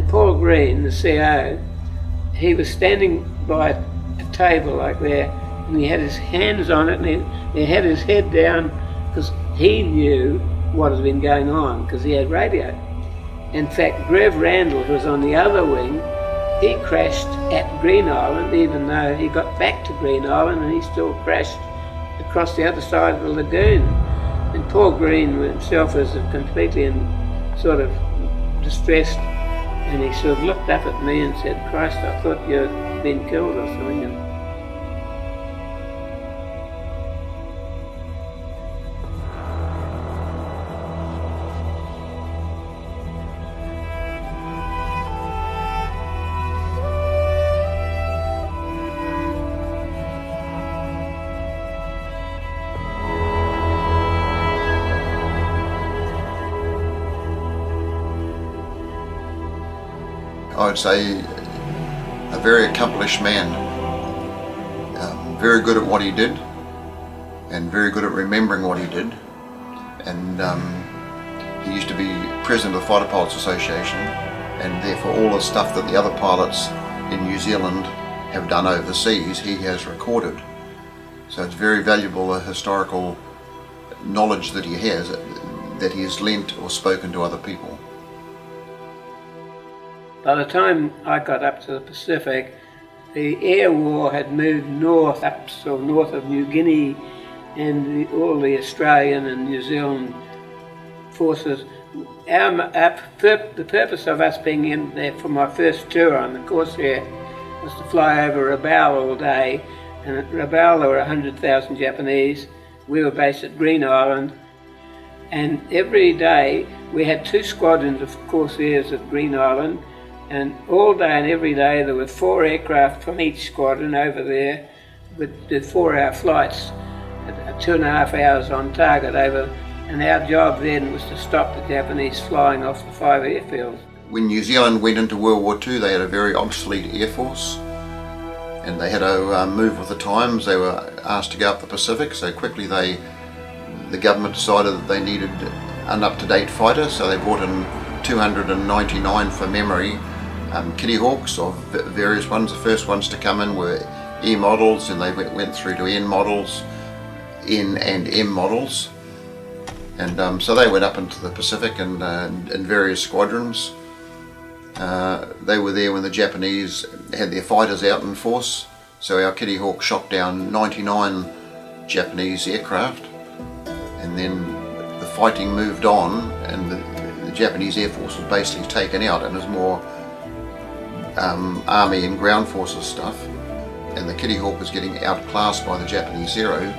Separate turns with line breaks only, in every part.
And Paul Green, the CO, he was standing by a table like there, and he had his hands on it, and he had his head down because he knew what had been going on because he had radio. In fact, Grev Randall, who was on the other wing, he crashed at Green Island, even though he got back to Green Island, and he still crashed across the other side of the lagoon. And Paul Green himself was completely sort of distressed, and he sort of looked up at me and said, "Christ, I thought you'd been killed or something."
I would say a very accomplished man, very good at what he did and very good at remembering what he did, and he used to be president of the Fighter Pilots Association, and therefore all the stuff that the other pilots in New Zealand have done overseas he has recorded. So it's very valuable historical knowledge that he has lent or spoken to other people.
By the time I got up to the Pacific, the air war had moved north, up so north of New Guinea, and all the Australian and New Zealand forces. The purpose of us being in there for my first tour on the Corsair was to fly over Rabaul all day, and at Rabaul there were 100,000 Japanese. We were based at Green Island, and every day we had 2 squadrons of Corsairs at Green Island. And all day and every day there were 4 aircraft from each squadron over there with the 4-hour flights, 2.5 hours on target over, and our job then was to stop the Japanese flying off the 5 airfields.
When New Zealand went into World War II, they had a very obsolete air force, and they had to move with the times. They were asked to go up the Pacific, so quickly the government decided that they needed an up-to-date fighter, so they brought in 299 for memory Kitty Hawks of various ones. The first ones to come in were E models, and they went through to N models, N and M models, and so they went up into the Pacific and in various squadrons. They were there when the Japanese had their fighters out in force, so our Kitty Hawk shot down 99 Japanese aircraft, and then the fighting moved on, and the Japanese Air Force was basically taken out, and it was more Army and ground forces stuff, and the Kitty Hawk was getting outclassed by the Japanese Zero,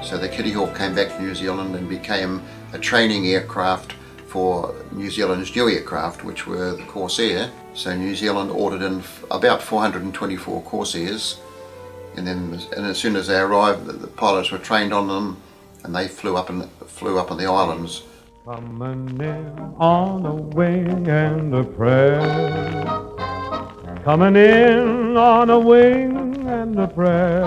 so the Kitty Hawk came back to New Zealand and became a training aircraft for New Zealand's new aircraft, which were the Corsair. So New Zealand ordered in about 424 Corsairs, and as soon as they arrived, the pilots were trained on them, and they flew up on the islands.
Coming in on a wing and a prayer. Coming in on a wing and a prayer.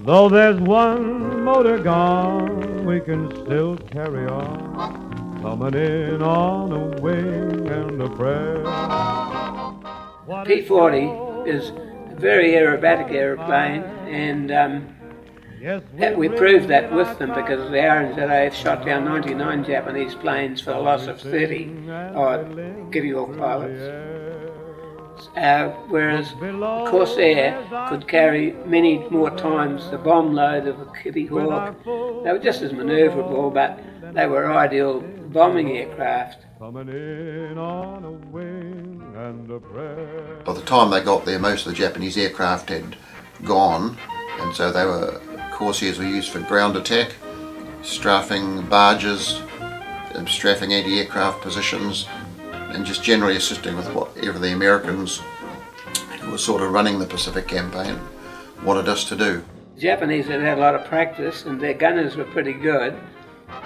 Though there's one motor gone, we can still carry on. Coming in on a wing and a prayer.
P-40 is a very aerobatic aeroplane, and we proved that with them because the RNZAF shot down 99 Japanese planes for the loss of 30 odd Kitty Hawk pilots. Whereas the Corsair could carry many more times the bomb load of a Kitty Hawk. They were just as manoeuvrable, but they were ideal bombing aircraft.
By the time they got there, most of the Japanese aircraft had gone, and so Corsairs were used for ground attack, strafing barges, and strafing anti-aircraft positions, and just generally assisting with whatever the Americans, who were sort of running the Pacific campaign, wanted us to do.
The Japanese had had a lot of practice, and their gunners were pretty good,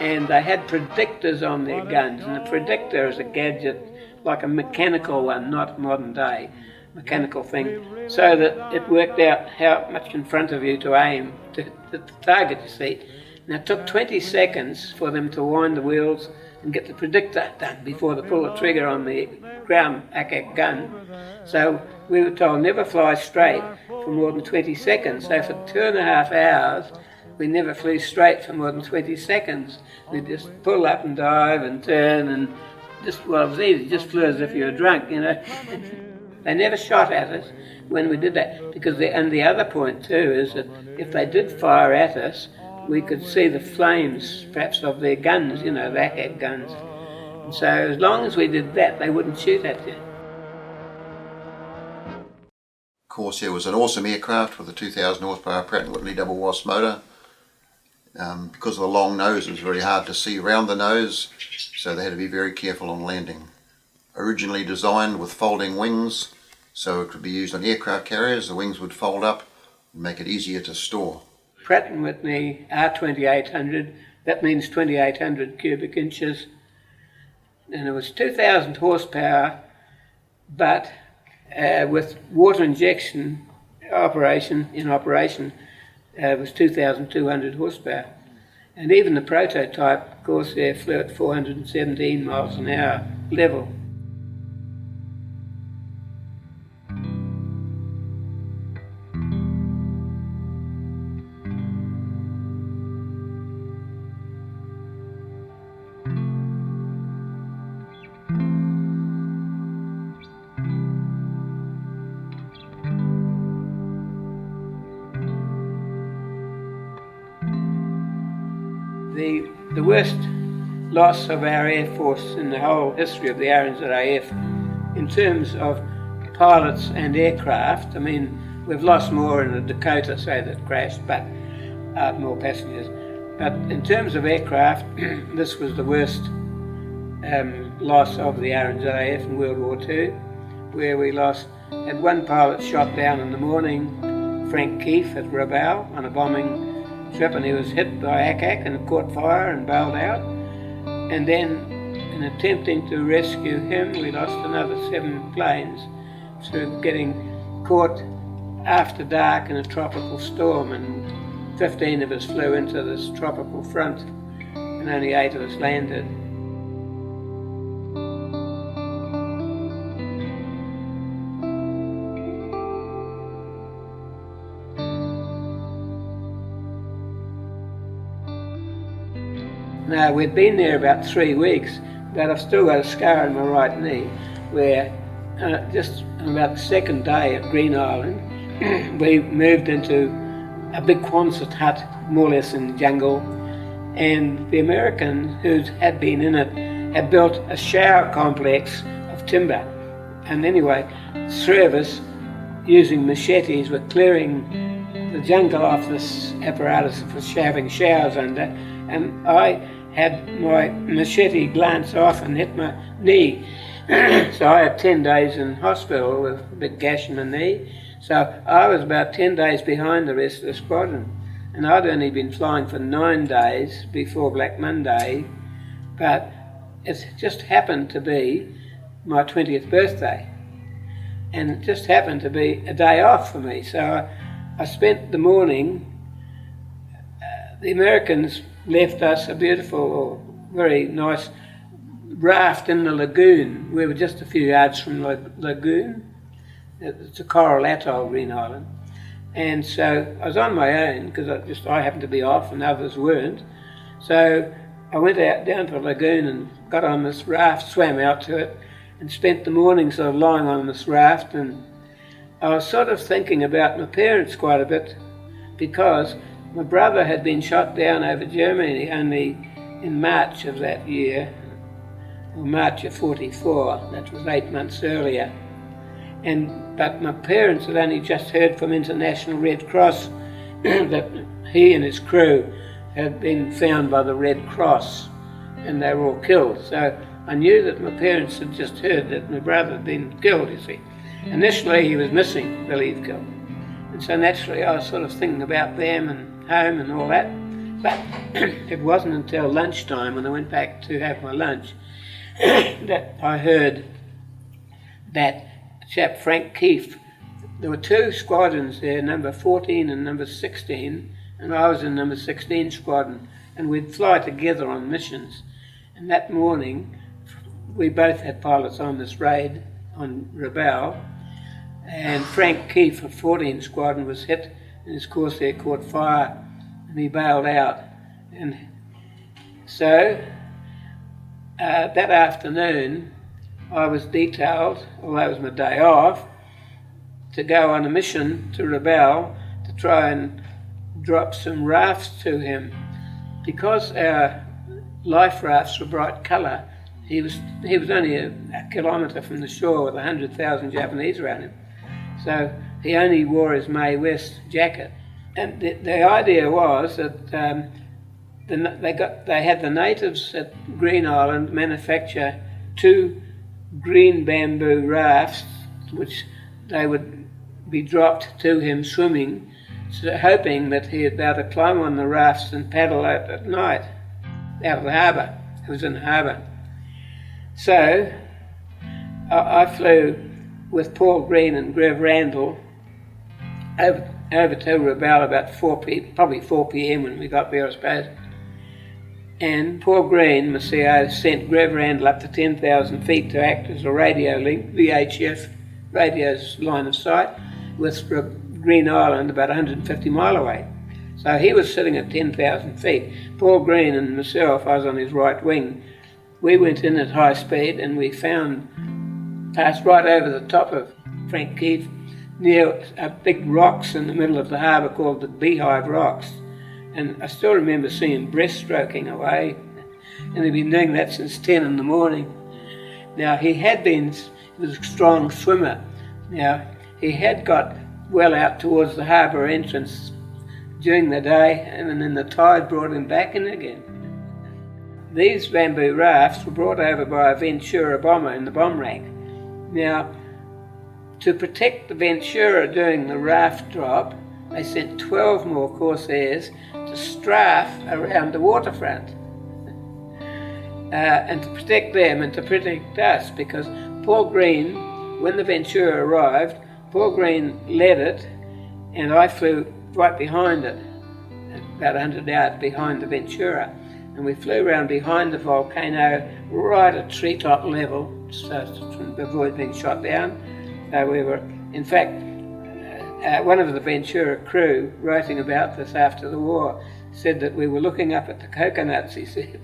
and they had predictors on their guns, and a predictor is a gadget like a mechanical one, not modern day mechanical thing, so that it worked out how much in front of you to aim to the target, you see. Now it took 20 seconds for them to wind the wheels and get the predictor done before they pull the trigger on the ground ACAC gun. So we were told never fly straight for more than 20 seconds. So for 2.5 hours, we never flew straight for more than 20 seconds. We just pull up and dive and turn and just, well, it was easy, just flew as if you were drunk, you know. They never shot at us when we did that, because and the other point too is that if they did fire at us, we could see the flames perhaps of their guns, you know, the ACAC guns. And so as long as we did that, they wouldn't shoot at you.
Corsair was an awesome aircraft with a 2,000 horsepower Pratt & Whitney double WASP motor. Because of the long nose, it was very hard to see around the nose, so they had to be very careful on landing. Originally designed with folding wings, so it could be used on aircraft carriers. The wings would fold up and make it easier to store.
Pratt & Whitney R2800, that means 2,800 cubic inches, and it was 2,000 horsepower, but with water injection in operation, it was 2,200 horsepower. And even the prototype Corsair flew at 417 miles an hour level. The worst loss of our Air Force in the whole history of the RNZAF in terms of pilots and aircraft. I mean, we've lost more in the Dakota, say, that crashed, but more passengers. But in terms of aircraft, this was the worst loss of the RNZAF in World War II, where we had one pilot shot down in the morning, Frank Keefe at Rabaul, on a bombing trip, and he was hit by ACAC and caught fire and bailed out. And then, in attempting to rescue him, we lost another 7 planes through getting caught after dark in a tropical storm, and 15 of us flew into this tropical front and only 8 of us landed. Now, we'd been there about 3 weeks, but I've still got a scar on my right knee where just on about the second day at Green Island, we moved into a big Quonset hut, more or less in the jungle, and the Americans who had been in it had built a shower complex of timber. And anyway, 3 of us, using machetes, were clearing the jungle off this apparatus for having showers under, and I had my machete glance off and hit my knee. So I had 10 days in hospital with a big gash in my knee. So I was about 10 days behind the rest of the squadron. And I'd only been flying for 9 days before Black Monday, but it just happened to be my 20th birthday. And it just happened to be a day off for me. So I spent the morning, the Americans left us a beautiful, very nice raft in the lagoon. We were just a few yards from the lagoon. It's a coral atoll, Green Island. And so I was on my own because I happened to be off and others weren't. So I went out down to the lagoon and got on this raft, swam out to it, and spent the morning sort of lying on this raft. And I was sort of thinking about my parents quite a bit, because my brother had been shot down over Germany only in March of that year, or March of '44. That was 8 months earlier. But my parents had only just heard from International Red Cross that he and his crew had been found by the Red Cross and they were all killed. So I knew that my parents had just heard that my brother had been killed, you see. Initially he was missing, believed killed. And so naturally I was sort of thinking about them and home and all that. But it wasn't until lunchtime, when I went back to have my lunch, that I heard that chap Frank Keefe, there were 2 squadrons there, number 14 and number 16, and I was in number 16 squadron, and we'd fly together on missions. And that morning, we both had pilots on this raid on Rabaul, and Frank Keefe of 14 Squadron was hit, and his Corsair caught fire, and he bailed out. And so, that afternoon, I was detailed, although it was my day off, to go on a mission to Rabaul to try and drop some rafts to him. Because our life rafts were bright colour, he was only a kilometre from the shore with 100,000 Japanese around him. So he only wore his Mae West jacket. And the idea was that they had the natives at Green Island manufacture 2 green bamboo rafts, which they would be dropped to him swimming, so hoping that he'd be able to climb on the rafts and paddle out at night, out of the harbour. It was in the harbour. So I flew with Paul Green and Grev Randall over to Rabaul about probably 4 p.m. when we got there, I suppose. And Paul Green, my CO, sent Grev Randall up to 10,000 feet to act as a radio link, VHF, radio's line of sight, with Green Island about 150 mile away. So he was sitting at 10,000 feet. Paul Green and myself, I was on his right wing. We went in at high speed and we passed right over the top of Frank Keefe near big rocks in the middle of the harbour called the Beehive Rocks. And I still remember seeing him breaststroking away, and he'd been doing that since 10 in the morning. Now he was a strong swimmer. Now he had got well out towards the harbour entrance during the day, and then the tide brought him back in again. These bamboo rafts were brought over by a Ventura bomber in the bomb rank. Now, to protect the Ventura during the raft drop, they sent 12 more Corsairs to strafe around the waterfront and to protect them and to protect us, because Paul Green, when the Ventura arrived, Paul Green led it and I flew right behind it, about 100 yards behind the Ventura, and we flew around behind the volcano right at treetop level so to avoid being shot down. We were, in fact, one of the Ventura crew, writing about this after the war, said that we were looking up at the coconuts, he said.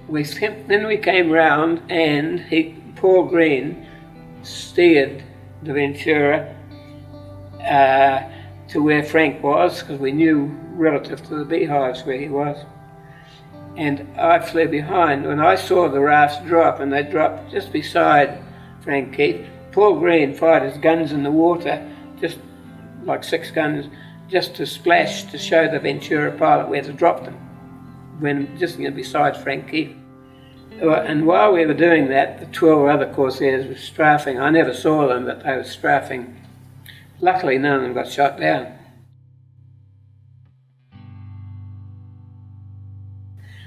Then we came round and Paul Green steered the Ventura to where Frank was, because we knew relative to the beehives where he was. And I flew behind. When I saw the rafts drop, and they dropped just beside Frank Keefe, Paul Green fired his guns in the water, just like 6 guns, just to splash, to show the Ventura pilot where to drop them, when just beside Frank Keefe. And while we were doing that, the 12 other Corsairs were strafing. I never saw them, but they were strafing. Luckily, none of them got shot down.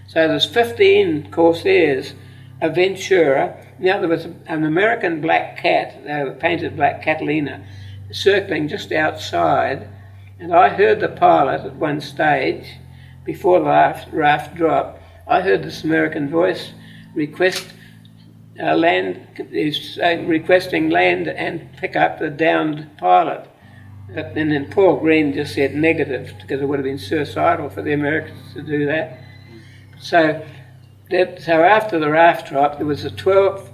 So there's 15 Corsairs, a Ventura. Now there was an American black cat, they were painted black Catalina, circling just outside, and I heard the pilot at one stage, before the raft dropped, I heard this American voice requesting land and pick up the downed pilot. And then Paul Green just said negative, because it would have been suicidal for the Americans to do that. So after the raft drop, there was a 12,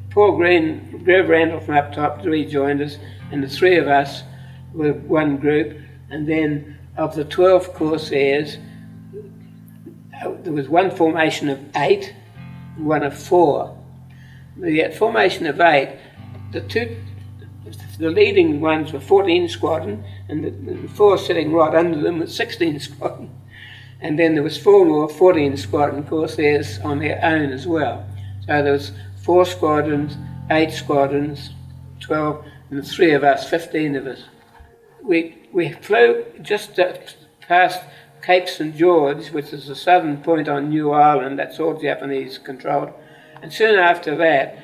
Paul Green, Grev Randall from up top rejoined us, and the 3 of us were one group. And then of the 12 Corsairs, there was one formation of 8 and one of 4. The formation of 8, the leading ones were 14 Squadron, and the 4 sitting right under them was 16 Squadron. And then there was 4 more 14 Squadron Corsairs on their own as well. So there was 4 squadrons, 8 squadrons, 12, and the 3 of us, 15 of us. We flew just past Cape St. George, which is the southern point on New Ireland. That's all Japanese controlled. And soon after that,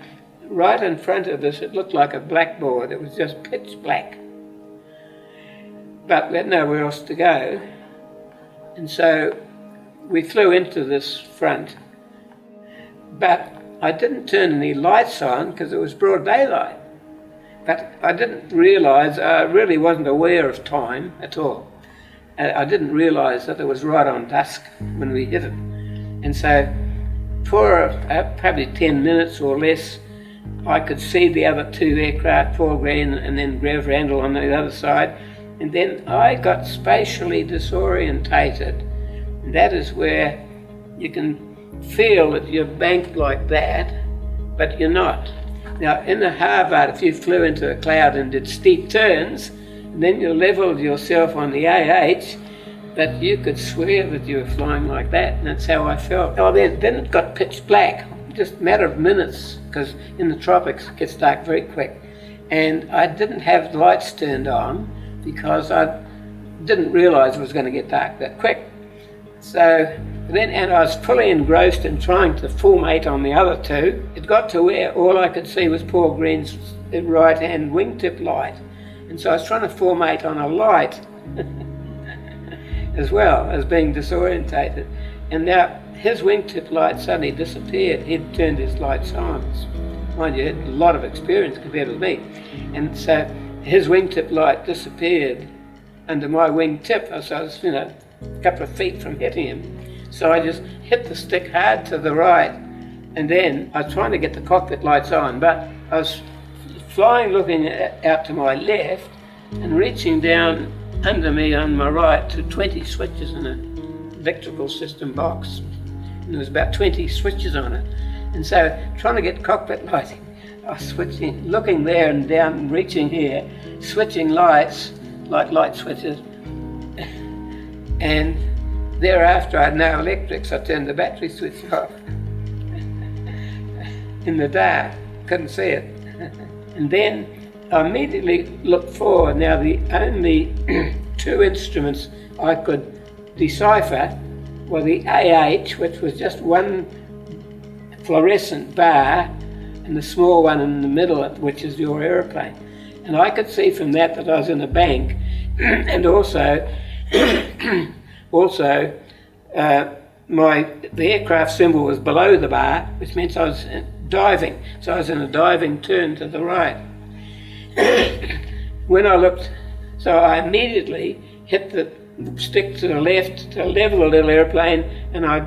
right in front of us, it looked like a blackboard. It was just pitch black. But we had nowhere else to go. And so we flew into this front. But I didn't turn any lights on because it was broad daylight. But I didn't realise, I really wasn't aware of time at all. I didn't realise that it was right on dusk when we hit it. And so for probably 10 minutes or less, I could see the other two aircraft, Paul Green and then Grev Randall on the other side. And then I got spatially disorientated. And that is where you can feel that you're banked like that, but you're not. Now, in the Harvard, if you flew into a cloud and did steep turns, and then you leveled yourself on the AH, that you could swear that you were flying like that, and that's how I felt. Oh, then it got pitch black, just a matter of minutes, because in the tropics it gets dark very quick. And I didn't have the lights turned on because I didn't realise it was going to get dark that quick. So then, and I was fully engrossed in trying to formate on the other two. It got to where all I could see was Paul Green's right-hand wingtip light. And so I was trying to formate on a light as well as being disorientated. And now his wingtip light suddenly disappeared. He'd turned his lights on. Mind you, he had a lot of experience compared with me. And so his wingtip light disappeared under my wingtip. So I was, a couple of feet from hitting him. So I just hit the stick hard to the right, and then I was trying to get the cockpit lights on, but I was flying looking out to my left and reaching down under me on my right to 20 switches in a electrical system box. And there was about 20 switches on it. And so trying to get cockpit lighting, I was switching, looking there and down and reaching here, switching lights, like light switches. And thereafter I had no electrics, I turned the battery switch off. In the dark, couldn't see it. And then I immediately looked forward. Now the only two instruments I could decipher were the AH, which was just one fluorescent bar, and the small one in the middle, which is your aeroplane. And I could see from that I was in a bank, and also the aircraft symbol was below the bar, which meant I was diving. So I was in a diving turn to the right. When I looked, so I immediately hit the stick to the left to level the little airplane, and I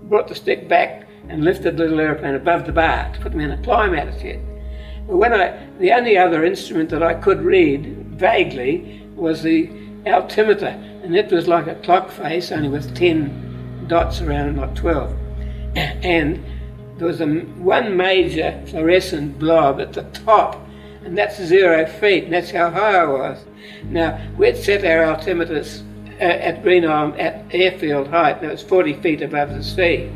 brought the stick back and lifted the little airplane above the bar to put me in a climb attitude. But the only other instrument that I could read vaguely was the altimeter, and it was like a clock face, only with 10 dots around, not 12. And there was one major fluorescent blob at the top, and that's 0 feet, and that's how high I was. Now, we'd set our altimeters at Greenholm at airfield height, and it was 40 feet above the sea.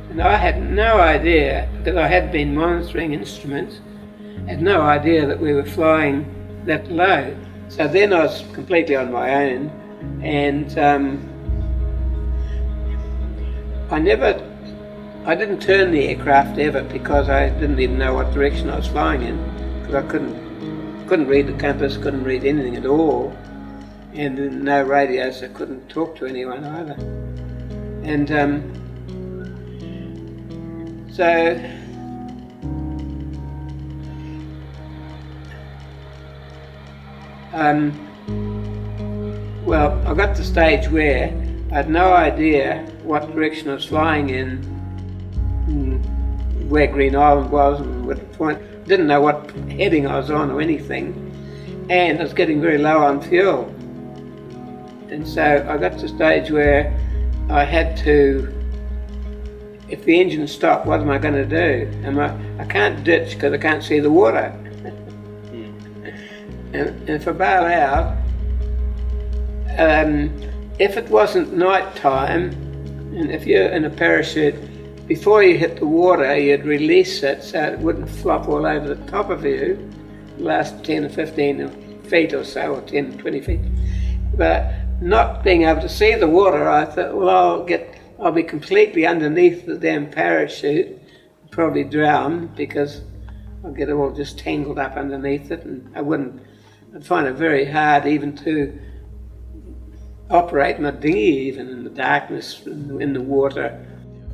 And I had no idea, because I had been monitoring instruments, had no idea that we were flying that low. So then I was completely on my own, and I didn't turn the aircraft ever because I didn't even know what direction I was flying in, because I couldn't read the compass, couldn't read anything at all, and no radio, so I couldn't talk to anyone either. And well, I got to the stage where I had no idea what direction I was flying in, where Green Island was and what point. Didn't know what heading I was on or anything, and I was getting very low on fuel. And so I got to the stage where I had to, if the engine stopped, what am I going to do? I can't ditch because I can't see the water. And if I bail out, if it wasn't night time, and if you're in a parachute, before you hit the water, you'd release it so it wouldn't flop all over the top of you, the last 10 or 15 feet or so, or 10, 20 feet. But not being able to see the water, I thought, well, I'll be completely underneath the damn parachute, probably drown, because I'll get it all just tangled up underneath it, and I'd find it very hard even to operate my dinghy, even in the darkness, in the water.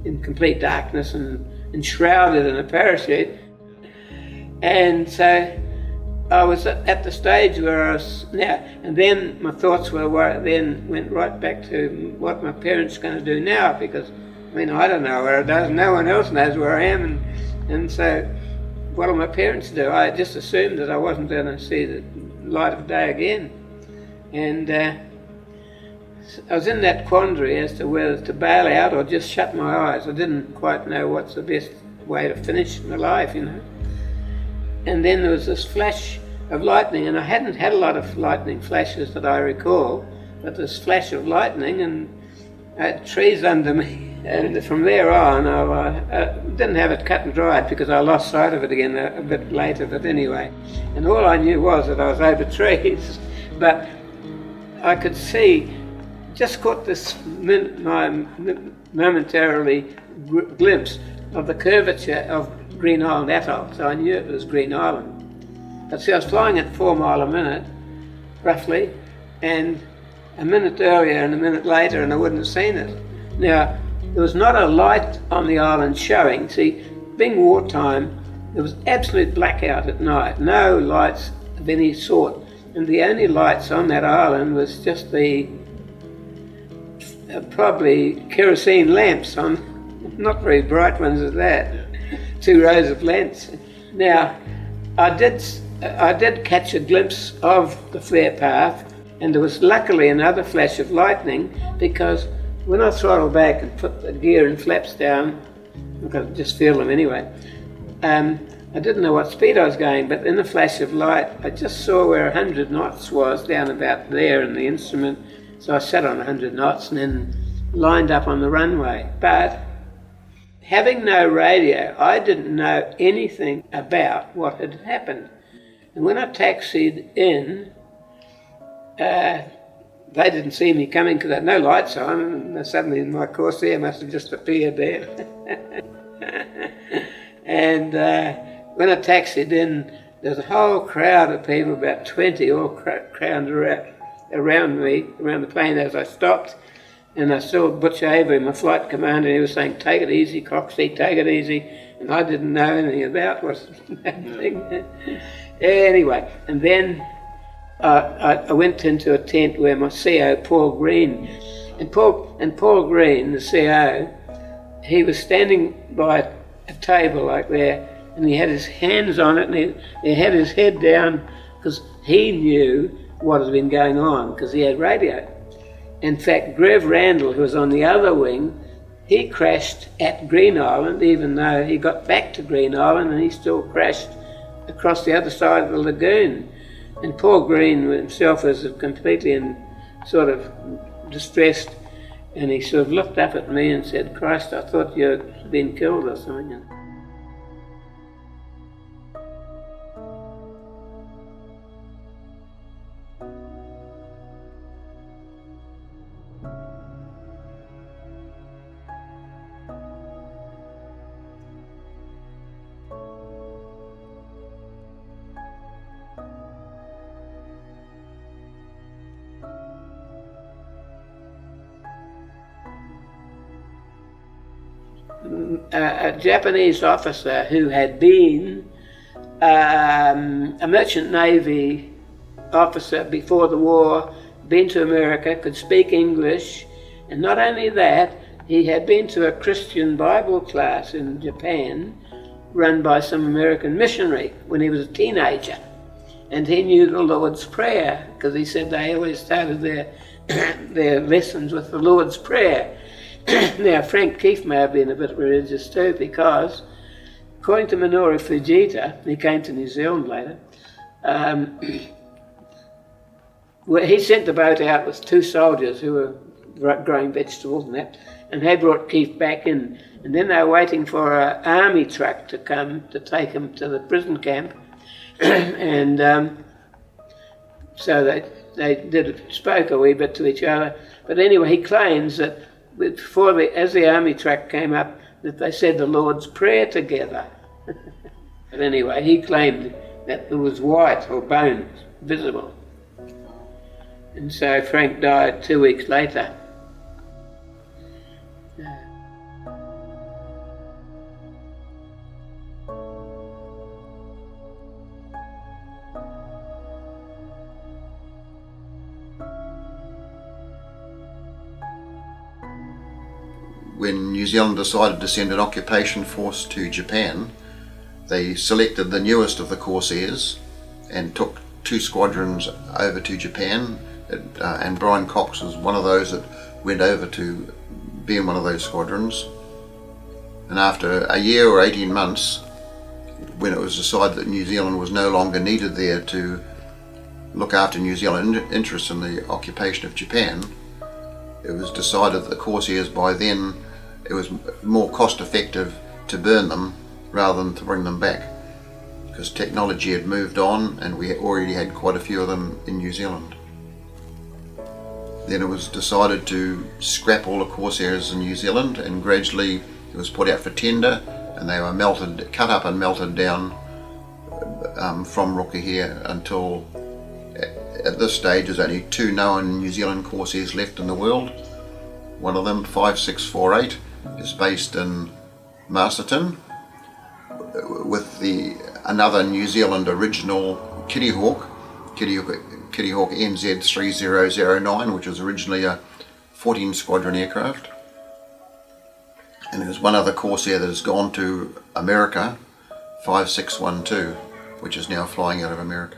in complete darkness and enshrouded in a parachute. And so I was at the stage where I was now, and then my thoughts then went right back to what my parents are going to do now, because I don't know where it is, no one else knows where I am, and so what will my parents do? I just assumed that I wasn't going to see the light of day again, and I was in that quandary as to whether to bail out or just shut my eyes. I didn't quite know what's the best way to finish my life, And then there was this flash of lightning, and I hadn't had a lot of lightning flashes that I recall, but this flash of lightning, and I had trees under me. And from there on, I didn't have it cut and dried because I lost sight of it again a bit later, but anyway. And all I knew was that I was over trees, but I could see, just caught this momentarily glimpse of the curvature of Green Island Atoll, so I knew it was Green Island. But see, I was flying at 4 miles a minute, roughly, and a minute earlier and a minute later, and I wouldn't have seen it. Now, there was not a light on the island showing. See, being wartime, there was absolute blackout at night, no lights of any sort, and the only lights on that island was just the probably kerosene lamps on, not very bright ones at that. 2 rows of lamps. Now, I did catch a glimpse of the flare path, and there was luckily another flash of lightning, because when I throttled back and put the gear and flaps down, I could just feel them anyway, I didn't know what speed I was going, but in a flash of light, I just saw where 100 knots was, down about there in the instrument, so I sat on 100 knots and then lined up on the runway. But having no radio, I didn't know anything about what had happened. And when I taxied in, they didn't see me coming because I had no lights on, and suddenly my Corsair must have just appeared there. And when I taxied in, there was a whole crowd of people, about 20, all crowded around me, around the plane as I stopped. And I saw Butch Avery, my flight commander, and he was saying, "Take it easy, Coxie, take it easy." And I didn't know anything about what's happening. Anyway, and then I went into a tent where my CO, Paul Green, and Paul Green, the CO, he was standing by a table like there, and he had his hands on it, and he had his head down because he knew what had been going on because he had radio. In fact, Grev Randall, who was on the other wing, he crashed at Green Island, even though he got back to Green Island, and he still crashed across the other side of the lagoon. And Paul Green himself was completely sort of distressed, and he sort of looked up at me and said, "Christ, I thought you'd been killed or something." A Japanese officer who had been a merchant navy officer before the war, been to America, could speak English, and not only that, he had been to a Christian Bible class in Japan run by some American missionary when he was a teenager, and he knew the Lord's Prayer because he said they always started their lessons with the Lord's Prayer. Now, Frank Keefe may have been a bit religious too, because according to Minoru Fujita, he came to New Zealand later, well, he sent the boat out with 2 soldiers who were growing vegetables and that, and they brought Keefe back in, and then they were waiting for an army truck to come to take him to the prison camp, and so they spoke a wee bit to each other, but anyway, he claims that as the army truck came up, that they said the Lord's Prayer together. But anyway, he claimed that there was white or bones visible. And so Frank died 2 weeks later.
when New Zealand decided to send an occupation force to Japan, they selected the newest of the Corsairs and took 2 squadrons over to Japan, and Bryan Cox was one of those that went over to be in one of those squadrons. And after a year or 18 months, when it was decided that New Zealand was no longer needed there to look after New Zealand interests in the occupation of Japan, it was decided that the Corsairs, by then it was more cost effective to burn them rather than to bring them back, because technology had moved on and we already had quite a few of them in New Zealand. Then it was decided to scrap all the Corsairs in New Zealand, and gradually it was put out for tender, and they were cut up and melted down from Rukahia until at this stage there's only 2 known New Zealand Corsairs left in the world. One of them, 5648, is based in Masterton, with another New Zealand original Kitty Hawk NZ3009, which was originally a 14 squadron aircraft. And there's one other Corsair that has gone to America, 5612, which is now flying out of America.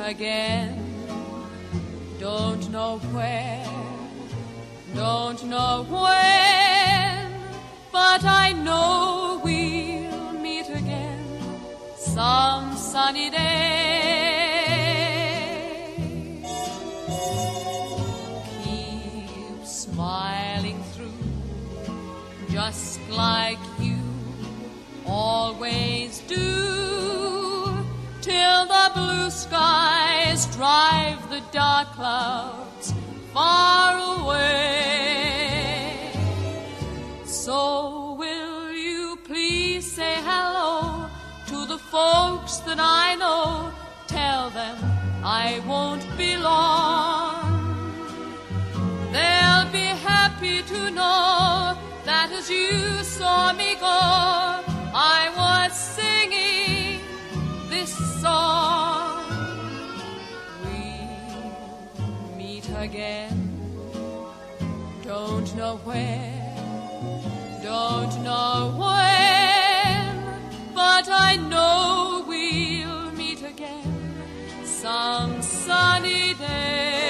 Again, don't know where, don't know when, but I know we'll meet again some sunny day. Keep smiling through, just like you always do, till the blue skies drive the dark clouds far away. So will you please say hello to the folks that I know? Tell them I won't be long. They'll be happy to know that as you saw me go, I was singing this song. We'll meet again, don't know where, don't know when, but I know we'll meet again some sunny day.